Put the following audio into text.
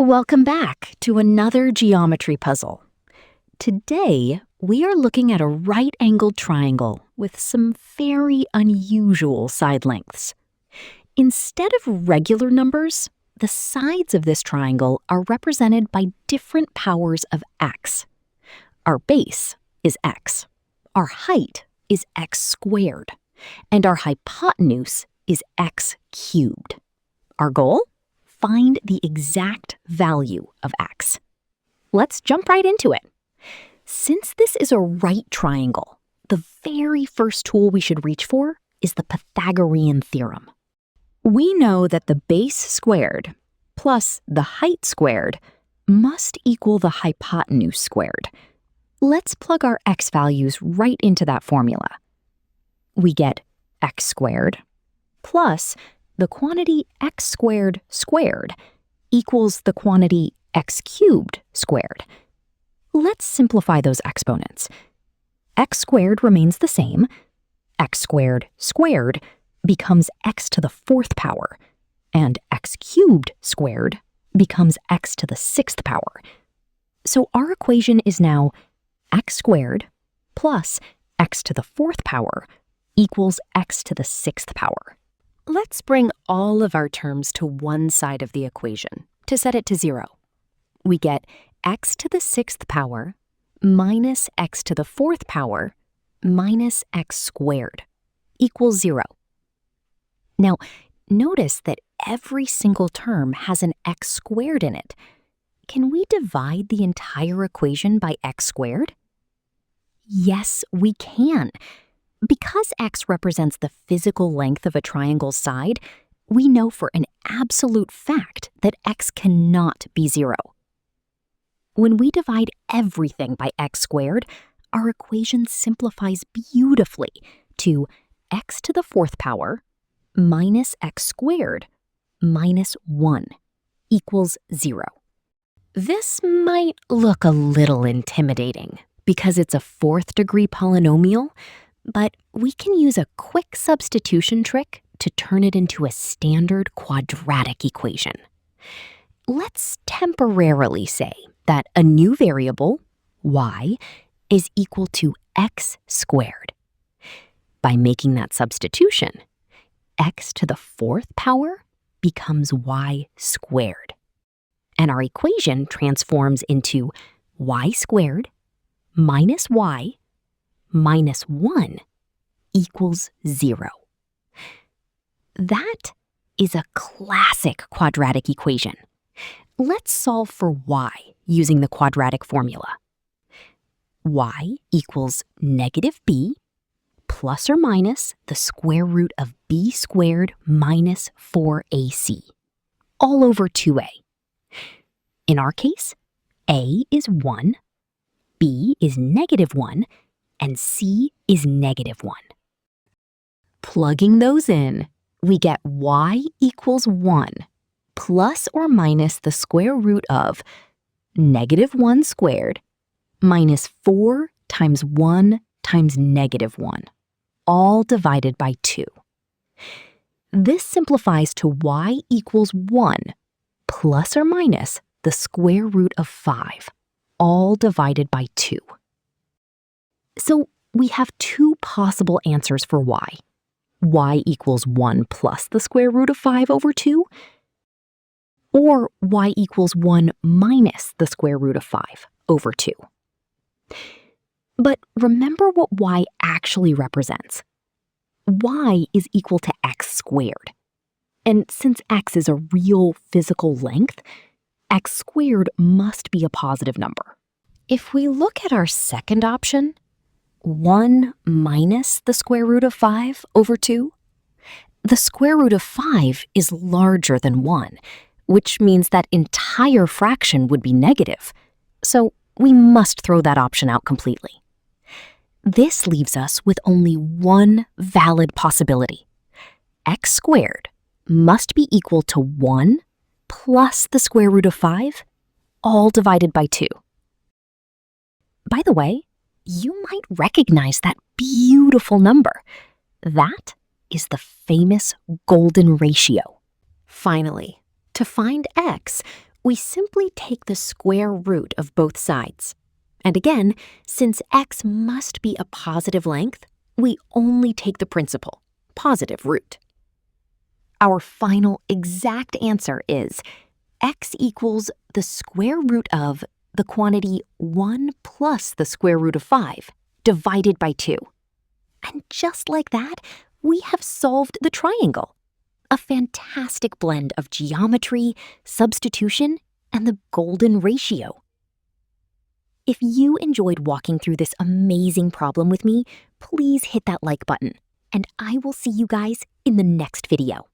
Welcome back to another geometry puzzle. Today, we are looking at a right-angled triangle with some very unusual side lengths. Instead of regular numbers, the sides of this triangle are represented by different powers of x. Our base is x, our height is x squared, and our hypotenuse is x cubed. Our goal? Find the exact value of x. Let's jump right into it. Since this is a right triangle, the very first tool we should reach for is the Pythagorean theorem. We know that the base squared plus the height squared must equal the hypotenuse squared. Let's plug our x values right into that formula. We get x squared plus the quantity x squared squared equals the quantity x cubed squared. Let's simplify those exponents. X squared remains the same. X squared squared becomes x to the fourth power, and x cubed squared becomes x to the sixth power. So our equation is now x squared plus x to the fourth power equals x to the sixth power. Let's bring all of our terms to one side of the equation to set it to 0. We get x to the sixth power minus x to the fourth power minus x squared equals 0. Now, notice that every single term has an x squared in it. Can we divide the entire equation by x squared? Yes, we can. Because x represents the physical length of a triangle's side, we know for an absolute fact that x cannot be 0. When we divide everything by x squared, our equation simplifies beautifully to x to the fourth power minus x squared minus 1 equals 0. This might look a little intimidating because it's a fourth-degree polynomial, but we can use a quick substitution trick to turn it into a standard quadratic equation. Let's temporarily say that a new variable, y, is equal to x squared. By making that substitution, x to the fourth power becomes y squared. And our equation transforms into y squared minus y minus 1 equals 0. That is a classic quadratic equation. Let's solve for y using the quadratic formula. Y equals negative b plus or minus the square root of b squared minus 4ac, all over 2a. In our case, a is 1, b is negative 1, and c is negative 1. Plugging those in, we get y equals 1 plus or minus the square root of negative 1 squared minus 4 times 1 times negative 1, all divided by 2. This simplifies to y equals 1 plus or minus the square root of 5, all divided by 2. So we have two possible answers for y. Y equals 1 plus the square root of 5 over 2, or y equals 1 minus the square root of 5 over 2. But remember what y actually represents. Y is equal to x squared. And since x is a real physical length, x squared must be a positive number. If we look at our second option, 1 minus the square root of 5 over 2, the square root of 5 is larger than 1, which means that entire fraction would be negative. So we must throw that option out completely. This leaves us with only one valid possibility. X squared must be equal to 1 plus the square root of 5, all divided by 2. By the way, you might recognize that beautiful number. That is the famous golden ratio. Finally, to find x, We simply take the square root of both sides. And again, since x must be a positive length, we only take the principal, positive root. Our final exact answer is x equals the square root of the quantity 1 plus the square root of 5 divided by 2. And just like that, we have solved the triangle. A fantastic blend of geometry, substitution, and the golden ratio. If you enjoyed walking through this amazing problem with me, please hit that like button, and I will see you guys in the next video.